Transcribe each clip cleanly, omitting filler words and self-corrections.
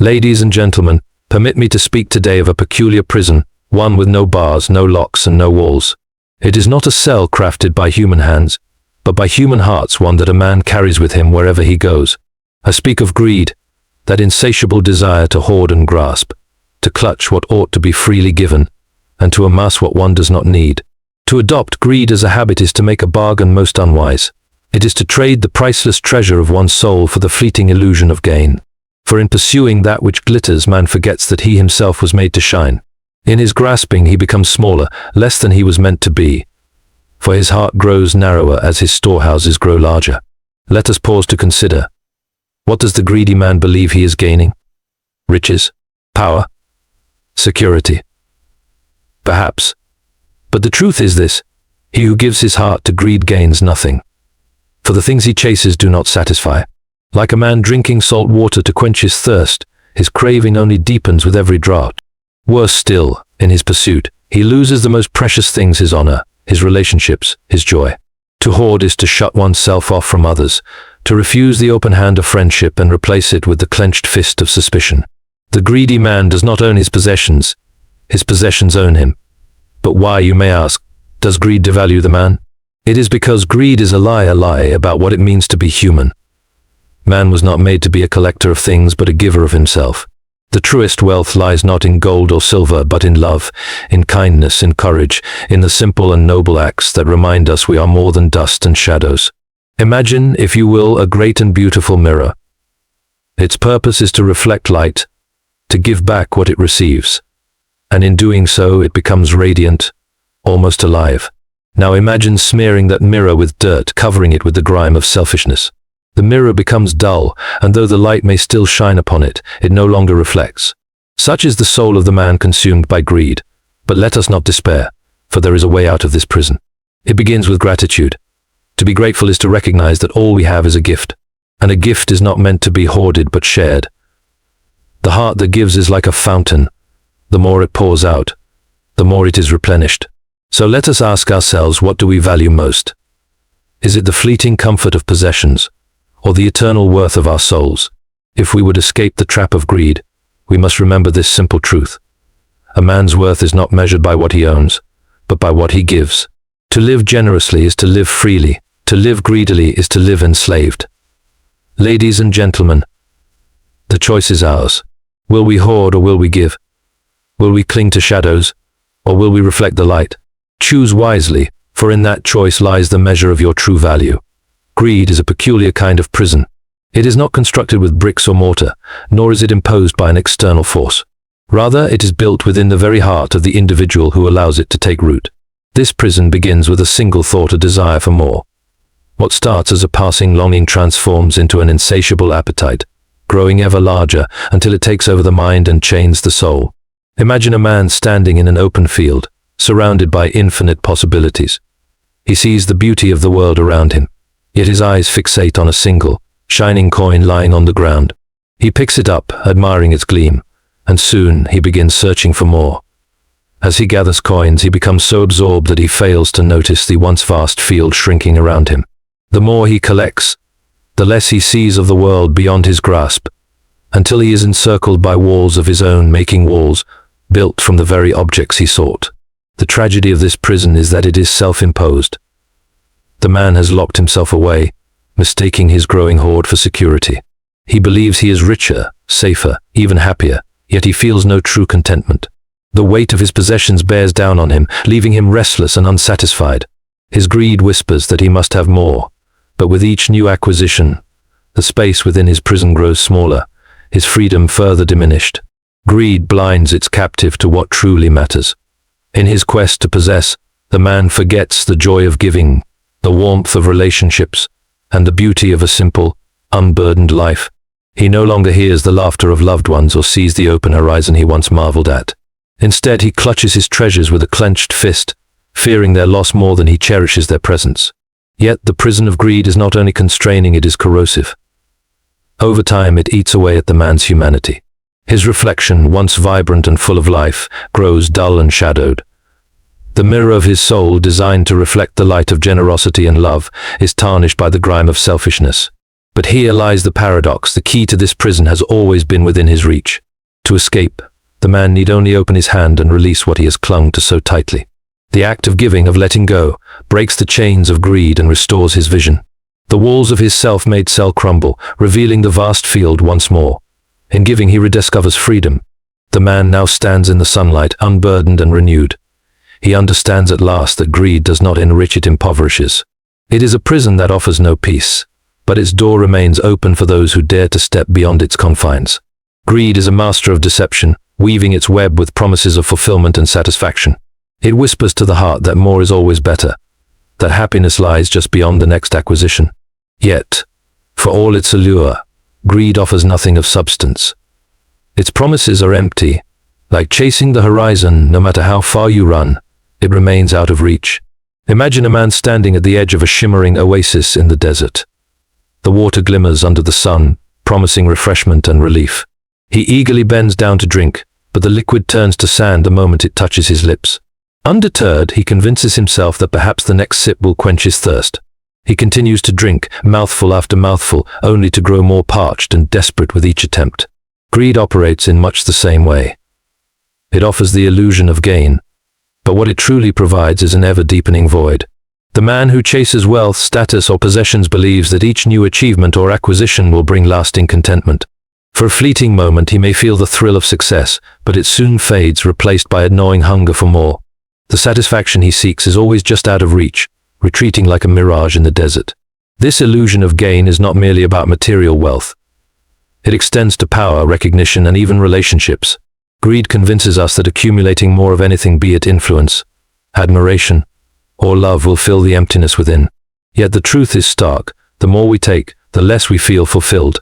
Ladies and gentlemen, permit me to speak today of a peculiar prison, one with no bars, no locks, and no walls. It is not a cell crafted by human hands, but by human hearts, one that a man carries with him wherever he goes. I speak of greed, that insatiable desire to hoard and grasp, to clutch what ought to be freely given, and to amass what one does not need. To adopt greed as a habit is to make a bargain most unwise. It is to trade the priceless treasure of one's soul for the fleeting illusion of gain. For in pursuing that which glitters, man forgets that he himself was made to shine. In his grasping he becomes smaller, less than he was meant to be. For his heart grows narrower as his storehouses grow larger. Let us pause to consider. What does the greedy man believe he is gaining? Riches? Power? Security? Perhaps. But the truth is this: he who gives his heart to greed gains nothing. For the things he chases do not satisfy. Like a man drinking salt water to quench his thirst, his craving only deepens with every draught. Worse still, in his pursuit, he loses the most precious things: his honor, his relationships, his joy. To hoard is to shut oneself off from others, to refuse the open hand of friendship and replace it with the clenched fist of suspicion. The greedy man does not own his possessions own him. But why, you may ask, does greed devalue the man? It is because greed is a lie about what it means to be human. Man was not made to be a collector of things, but a giver of himself. The truest wealth lies not in gold or silver, but in love, in kindness, in courage, in the simple and noble acts that remind us we are more than dust and shadows. Imagine, if you will, a great and beautiful mirror. Its purpose is to reflect light, to give back what it receives. And in doing so, it becomes radiant, almost alive. Now imagine smearing that mirror with dirt, covering it with the grime of selfishness. The mirror becomes dull, and though the light may still shine upon it, it no longer reflects. Such is the soul of the man consumed by greed. But let us not despair, for there is a way out of this prison. It begins with gratitude. To be grateful is to recognize that all we have is a gift, and a gift is not meant to be hoarded but shared. The heart that gives is like a fountain. The more it pours out, the more it is replenished. So let us ask ourselves, what do we value most? Is it the fleeting comfort of possessions, or the eternal worth of our souls? If we would escape the trap of greed, we must remember this simple truth: a man's worth is not measured by what he owns, but by what he gives. To live generously is to live freely. To live greedily is to live enslaved. Ladies and gentlemen, the choice is ours. Will we hoard or will we give? Will we cling to shadows, or will we reflect the light? Choose wisely, for in that choice lies the measure of your true value. Greed is a peculiar kind of prison. It is not constructed with bricks or mortar, nor is it imposed by an external force. Rather, it is built within the very heart of the individual who allows it to take root. This prison begins with a single thought, a desire for more. What starts as a passing longing transforms into an insatiable appetite, growing ever larger until it takes over the mind and chains the soul. Imagine a man standing in an open field, surrounded by infinite possibilities. He sees the beauty of the world around him, yet his eyes fixate on a single, shining coin lying on the ground. He picks it up, admiring its gleam, and soon he begins searching for more. As he gathers coins, he becomes so absorbed that he fails to notice the once vast field shrinking around him. The more he collects, the less he sees of the world beyond his grasp, until he is encircled by walls of his own making, walls built from the very objects he sought. The tragedy of this prison is that it is self-imposed. The man has locked himself away, mistaking his growing hoard for security. He believes he is richer, safer, even happier, yet he feels no true contentment. The weight of his possessions bears down on him, leaving him restless and unsatisfied. His greed whispers that he must have more, but with each new acquisition, the space within his prison grows smaller, his freedom further diminished. Greed blinds its captive to what truly matters. In his quest to possess, the man forgets the joy of giving, the warmth of relationships, and the beauty of a simple, unburdened life. He no longer hears the laughter of loved ones or sees the open horizon he once marveled at. Instead, he clutches his treasures with a clenched fist, fearing their loss more than he cherishes their presence. Yet the prison of greed is not only constraining, it is corrosive. Over time, it eats away at the man's humanity. His reflection, once vibrant and full of life, grows dull and shadowed. The mirror of his soul, designed to reflect the light of generosity and love, is tarnished by the grime of selfishness. But here lies the paradox. The key to this prison has always been within his reach. To escape, the man need only open his hand and release what he has clung to so tightly. The act of giving, of letting go, breaks the chains of greed and restores his vision. The walls of his self-made cell crumble, revealing the vast field once more. In giving, he rediscovers freedom. The man now stands in the sunlight, unburdened and renewed. He understands at last that greed does not enrich, it impoverishes. It is a prison that offers no peace, but its door remains open for those who dare to step beyond its confines. Greed is a master of deception, weaving its web with promises of fulfillment and satisfaction. It whispers to the heart that more is always better, that happiness lies just beyond the next acquisition. Yet, for all its allure, greed offers nothing of substance. Its promises are empty. Like chasing the horizon, no matter how far you run, it remains out of reach. Imagine a man standing at the edge of a shimmering oasis in the desert. The water glimmers under the sun, promising refreshment and relief. He eagerly bends down to drink, but the liquid turns to sand the moment it touches his lips. Undeterred, he convinces himself that perhaps the next sip will quench his thirst. He continues to drink, mouthful after mouthful, only to grow more parched and desperate with each attempt. Greed operates in much the same way. It offers the illusion of gain, but what it truly provides is an ever-deepening void. The man who chases wealth, status, or possessions believes that each new achievement or acquisition will bring lasting contentment. For a fleeting moment, he may feel the thrill of success, but it soon fades, replaced by a gnawing hunger for more. The satisfaction he seeks is always just out of reach, retreating like a mirage in the desert. This illusion of gain is not merely about material wealth. It extends to power, recognition, and even relationships. Greed convinces us that accumulating more of anything, be it influence, admiration, or love, will fill the emptiness within. Yet the truth is stark. The more we take, the less we feel fulfilled.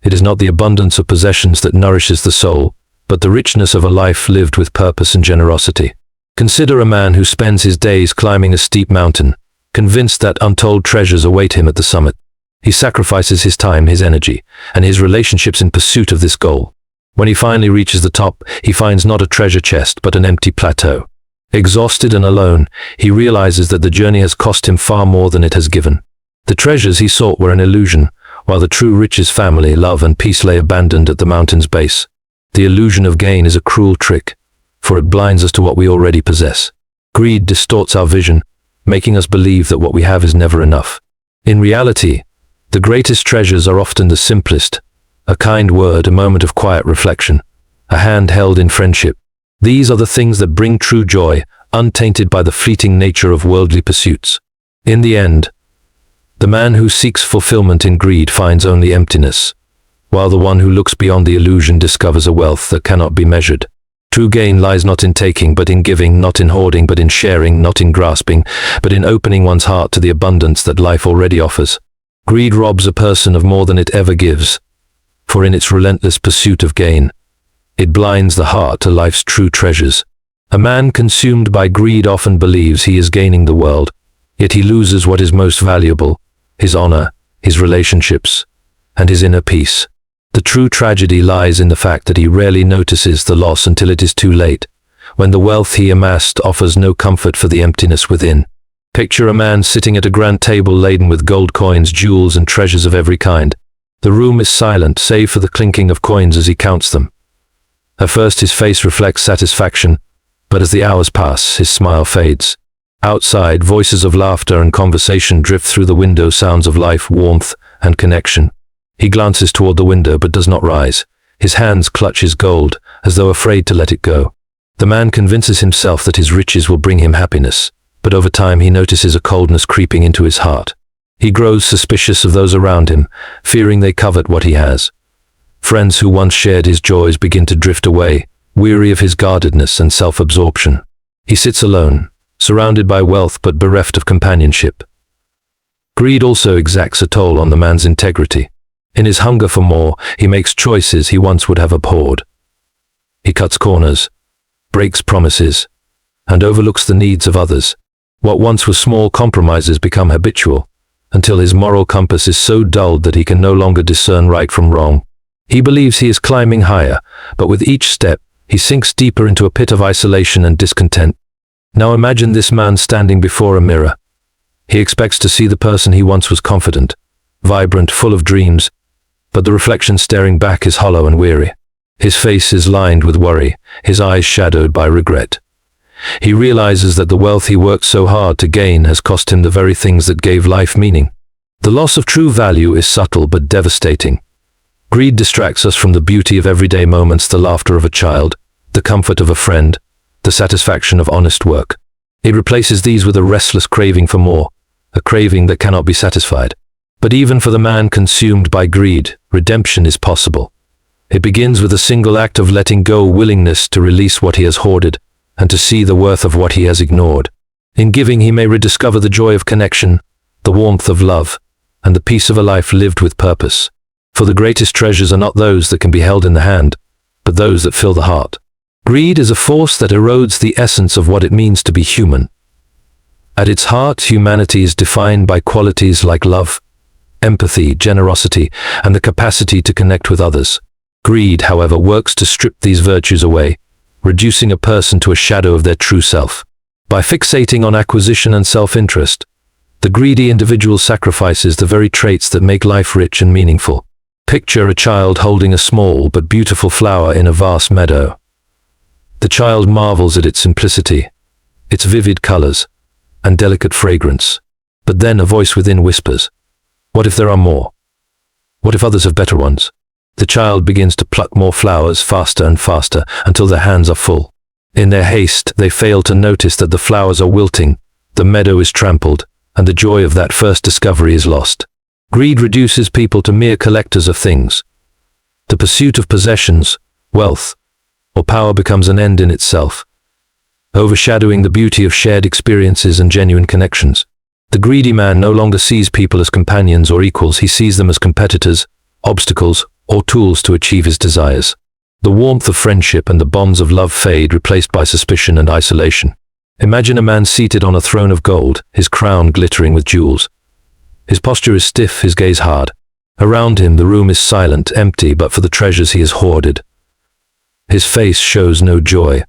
It is not the abundance of possessions that nourishes the soul, but the richness of a life lived with purpose and generosity. Consider a man who spends his days climbing a steep mountain, convinced that untold treasures await him at the summit. He sacrifices his time, his energy, and his relationships in pursuit of this goal. When he finally reaches the top, he finds not a treasure chest, but an empty plateau. Exhausted and alone, he realizes that the journey has cost him far more than it has given. The treasures he sought were an illusion, while the true riches, family, love, and peace lay abandoned at the mountain's base. The illusion of gain is a cruel trick, for it blinds us to what we already possess. Greed distorts our vision, making us believe that what we have is never enough. In reality, the greatest treasures are often the simplest: a kind word, a moment of quiet reflection, a hand held in friendship. These are the things that bring true joy, untainted by the fleeting nature of worldly pursuits. In the end, the man who seeks fulfillment in greed finds only emptiness, while the one who looks beyond the illusion discovers a wealth that cannot be measured. True gain lies not in taking, but in giving, not in hoarding, but in sharing, not in grasping, but in opening one's heart to the abundance that life already offers. Greed robs a person of more than it ever gives, for in its relentless pursuit of gain, it blinds the heart to life's true treasures. A man consumed by greed often believes he is gaining the world, yet he loses what is most valuable: his honor, his relationships, and his inner peace. The true tragedy lies in the fact that he rarely notices the loss until it is too late, when the wealth he amassed offers no comfort for the emptiness within. Picture a man sitting at a grand table laden with gold coins, jewels, and treasures of every kind. The room is silent, save for the clinking of coins as he counts them. At first his face reflects satisfaction, but as the hours pass, his smile fades. Outside, voices of laughter and conversation drift through the window, sounds of life, warmth, and connection. He glances toward the window but does not rise. His hands clutch his gold, as though afraid to let it go. The man convinces himself that his riches will bring him happiness, but over time he notices a coldness creeping into his heart. He grows suspicious of those around him, fearing they covet what he has. Friends who once shared his joys begin to drift away, weary of his guardedness and self-absorption. He sits alone, surrounded by wealth but bereft of companionship. Greed also exacts a toll on the man's integrity. In his hunger for more, he makes choices he once would have abhorred. He cuts corners, breaks promises, and overlooks the needs of others. What once were small compromises become habitual, until his moral compass is so dulled that he can no longer discern right from wrong. He believes he is climbing higher, but with each step, he sinks deeper into a pit of isolation and discontent. Now imagine this man standing before a mirror. He expects to see the person he once was confident, vibrant, full of dreams, but the reflection staring back is hollow and weary. His face is lined with worry, his eyes shadowed by regret. He realizes that the wealth he worked so hard to gain has cost him the very things that gave life meaning. The loss of true value is subtle but devastating. Greed distracts us from the beauty of everyday moments, the laughter of a child, the comfort of a friend, the satisfaction of honest work. It replaces these with a restless craving for more, a craving that cannot be satisfied. But even for the man consumed by greed, redemption is possible. It begins with a single act of letting go, willingness to release what he has hoarded, and to see the worth of what he has ignored. In giving, he may rediscover the joy of connection, the warmth of love, and the peace of a life lived with purpose. For the greatest treasures are not those that can be held in the hand, but those that fill the heart. Greed is a force that erodes the essence of what it means to be human. At its heart, humanity is defined by qualities like love, empathy, generosity, and the capacity to connect with others. Greed, however, works to strip these virtues away, reducing a person to a shadow of their true self. By fixating on acquisition and self-interest, the greedy individual sacrifices the very traits that make life rich and meaningful. Picture a child holding a small but beautiful flower in a vast meadow. The child marvels at its simplicity, its vivid colors, and delicate fragrance. But then a voice within whispers, "What if there are more? What if others have better ones?" The child begins to pluck more flowers faster and faster until their hands are full. In their haste, they fail to notice that the flowers are wilting, the meadow is trampled, and the joy of that first discovery is lost. Greed reduces people to mere collectors of things. The pursuit of possessions, wealth, or power becomes an end in itself, overshadowing the beauty of shared experiences and genuine connections. The greedy man no longer sees people as companions or equals, he sees them as competitors, obstacles, or tools to achieve his desires. The warmth of friendship and the bonds of love fade, replaced by suspicion and isolation. Imagine a man seated on a throne of gold, his crown glittering with jewels. His posture is stiff, his gaze hard. Around him, the room is silent, empty, but for the treasures he has hoarded. His face shows no joy,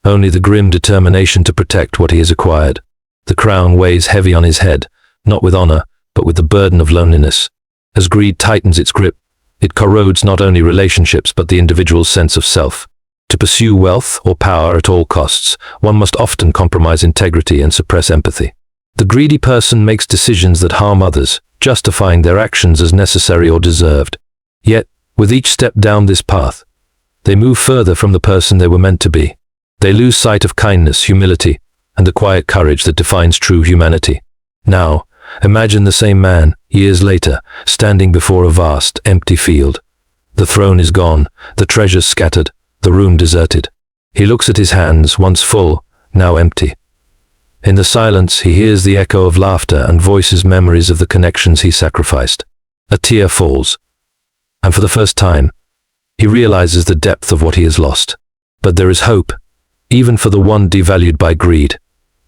only the grim determination to protect what he has acquired. The crown weighs heavy on his head, not with honor, but with the burden of loneliness. As greed tightens its grip, it corrodes not only relationships but the individual's sense of self. To pursue wealth or power at all costs, one must often compromise integrity and suppress empathy. The greedy person makes decisions that harm others, justifying their actions as necessary or deserved. Yet, with each step down this path, they move further from the person they were meant to be. They lose sight of kindness, humility, and the quiet courage that defines true humanity. Now, imagine the same man, years later, standing before a vast, empty field. The throne is gone, the treasures scattered, the room deserted. He looks at his hands, once full, now empty. In the silence, he hears the echo of laughter and voices memories of the connections he sacrificed. A tear falls, and for the first time, he realizes the depth of what he has lost. But there is hope, even for the one devalued by greed.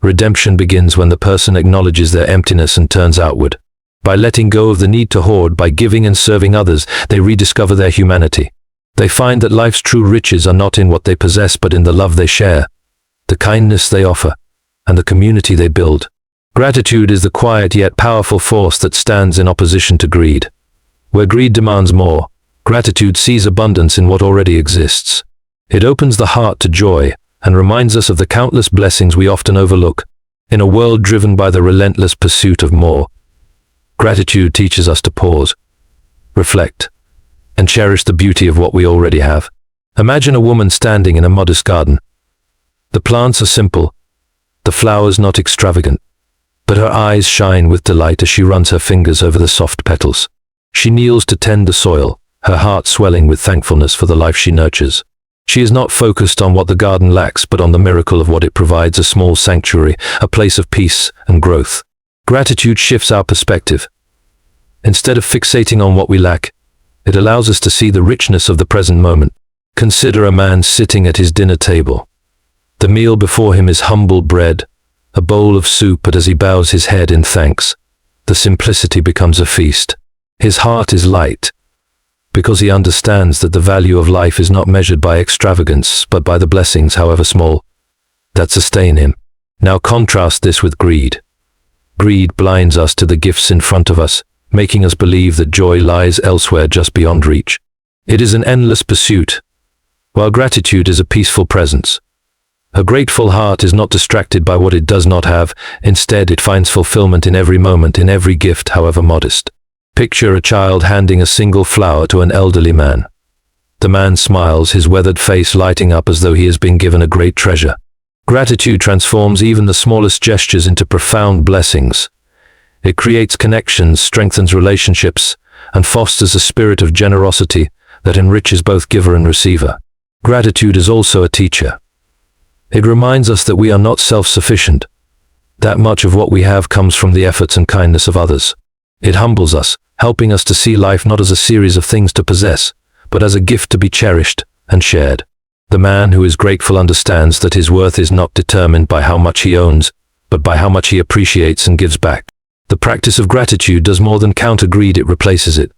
Redemption begins when the person acknowledges their emptiness and turns outward. By letting go of the need to hoard, by giving and serving others, they rediscover their humanity. They find that life's true riches are not in what they possess but in the love they share, the kindness they offer, and the community they build. Gratitude is the quiet yet powerful force that stands in opposition to greed. Where greed demands more, gratitude sees abundance in what already exists. It opens the heart to joy and reminds us of the countless blessings we often overlook. In a world driven by the relentless pursuit of more, gratitude teaches us to pause, reflect, and cherish the beauty of what we already have. Imagine a woman standing in a modest garden. The plants are simple, the flowers not extravagant, but her eyes shine with delight as she runs her fingers over the soft petals. She kneels to tend the soil, her heart swelling with thankfulness for the life she nurtures. She is not focused on what the garden lacks, but on the miracle of what it provides, a small sanctuary, a place of peace and growth. Gratitude shifts our perspective. Instead of fixating on what we lack, it allows us to see the richness of the present moment. Consider a man sitting at his dinner table. The meal before him is humble bread, a bowl of soup, but as he bows his head in thanks, the simplicity becomes a feast. His heart is light, because he understands that the value of life is not measured by extravagance, but by the blessings, however small, that sustain him. Now contrast this with greed. Greed blinds us to the gifts in front of us, making us believe that joy lies elsewhere just beyond reach. It is an endless pursuit, while gratitude is a peaceful presence. A grateful heart is not distracted by what it does not have. Instead, it finds fulfillment in every moment, in every gift, however modest. Picture a child handing a single flower to an elderly man. The man smiles, his weathered face lighting up as though he has been given a great treasure. Gratitude transforms even the smallest gestures into profound blessings. It creates connections, strengthens relationships, and fosters a spirit of generosity that enriches both giver and receiver. Gratitude is also a teacher. It reminds us that we are not self-sufficient, that much of what we have comes from the efforts and kindness of others. It humbles us, helping us to see life not as a series of things to possess, but as a gift to be cherished and shared. The man who is grateful understands that his worth is not determined by how much he owns, but by how much he appreciates and gives back. The practice of gratitude does more than counter greed, it replaces it.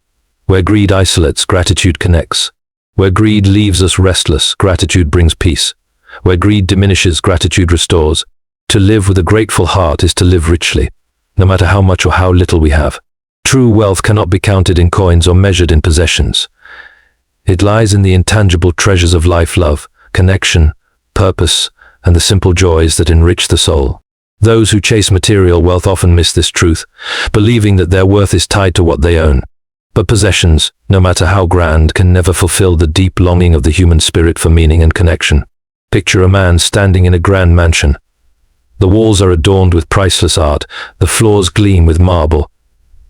Where greed isolates, gratitude connects. Where greed leaves us restless, gratitude brings peace. Where greed diminishes, gratitude restores. To live with a grateful heart is to live richly, no matter how much or how little we have. True wealth cannot be counted in coins or measured in possessions. It lies in the intangible treasures of life, love, connection, purpose, and the simple joys that enrich the soul. Those who chase material wealth often miss this truth, believing that their worth is tied to what they own. But possessions, no matter how grand, can never fulfill the deep longing of the human spirit for meaning and connection. Picture a man standing in a grand mansion. The walls are adorned with priceless art, the floors gleam with marble,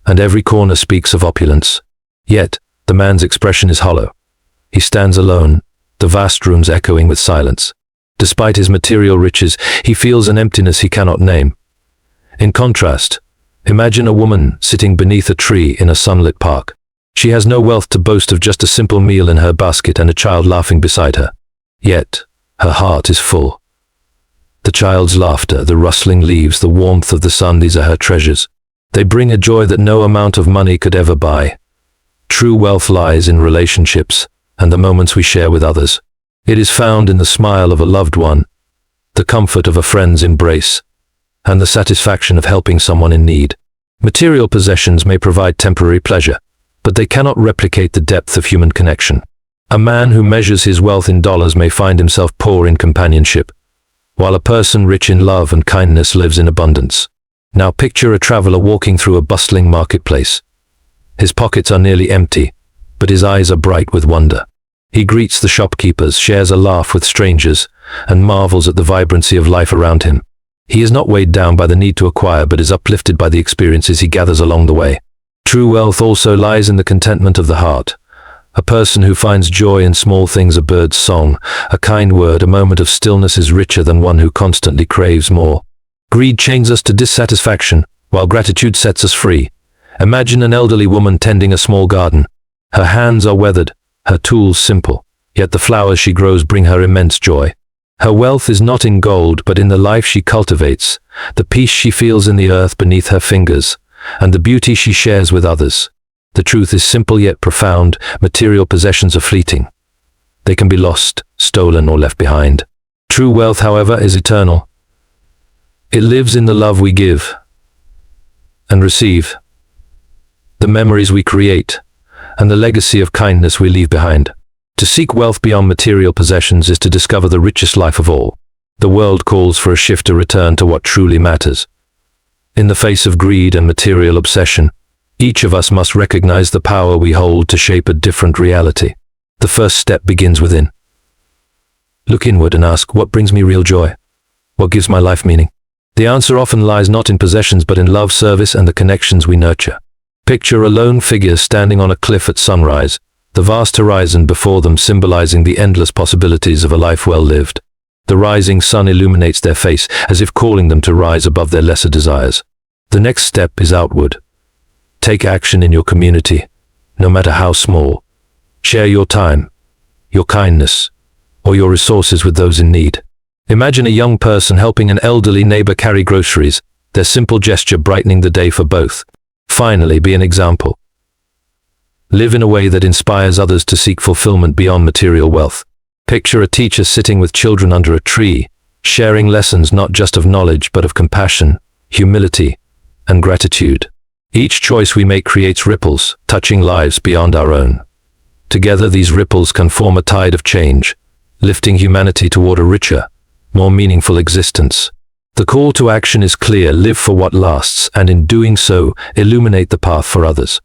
and every corner speaks of opulence. Yet, the man's expression is hollow. He stands alone, the vast rooms echoing with silence. Despite his material riches, he feels an emptiness he cannot name. In contrast, imagine a woman sitting beneath a tree in a sunlit park. She has no wealth to boast of, just a simple meal in her basket and a child laughing beside her. Yet, her heart is full. The child's laughter, the rustling leaves, the warmth of the sun, these are her treasures. They bring a joy that no amount of money could ever buy. True wealth lies in relationships and the moments we share with others. It is found in the smile of a loved one, the comfort of a friend's embrace, and the satisfaction of helping someone in need. Material possessions may provide temporary pleasure, but they cannot replicate the depth of human connection. A man who measures his wealth in dollars may find himself poor in companionship, while a person rich in love and kindness lives in abundance. Now picture a traveler walking through a bustling marketplace. His pockets are nearly empty, but his eyes are bright with wonder. He greets the shopkeepers, shares a laugh with strangers, and marvels at the vibrancy of life around him. He is not weighed down by the need to acquire, but is uplifted by the experiences he gathers along the way. True wealth also lies in the contentment of the heart. A person who finds joy in small things, a bird's song, a kind word, a moment of stillness, is richer than one who constantly craves more. Greed chains us to dissatisfaction, while gratitude sets us free. Imagine an elderly woman tending a small garden. Her hands are weathered, her tools simple, yet the flowers she grows bring her immense joy. Her wealth is not in gold, but in the life she cultivates, the peace she feels in the earth beneath her fingers, and the beauty she shares with others. The truth is simple yet profound. Material possessions are fleeting. They can be lost, stolen, or left behind. True wealth, however, is eternal. It lives in the love we give and receive, the memories we create, and the legacy of kindness we leave behind. To seek wealth beyond material possessions is to discover the richest life of all. The world calls for a shift, to return to what truly matters. In the face of greed and material obsession, each of us must recognize the power we hold to shape a different reality. The first step begins within. Look inward and ask, what brings me real joy? What gives my life meaning? The answer often lies not in possessions, but in love, service, and the connections we nurture. Picture a lone figure standing on a cliff at sunrise, the vast horizon before them symbolizing the endless possibilities of a life well lived. The rising sun illuminates their face, as if calling them to rise above their lesser desires. The next step is outward. Take action in your community, no matter how small. Share your time, your kindness, or your resources with those in need. Imagine a young person helping an elderly neighbor carry groceries, their simple gesture brightening the day for both. Finally, be an example. Live in a way that inspires others to seek fulfillment beyond material wealth. Picture a teacher sitting with children under a tree, sharing lessons not just of knowledge but of compassion, humility, and gratitude. Each choice we make creates ripples, touching lives beyond our own. Together, these ripples can form a tide of change, lifting humanity toward a richer, more meaningful existence. The call to action is clear: live for what lasts, and in doing so, illuminate the path for others.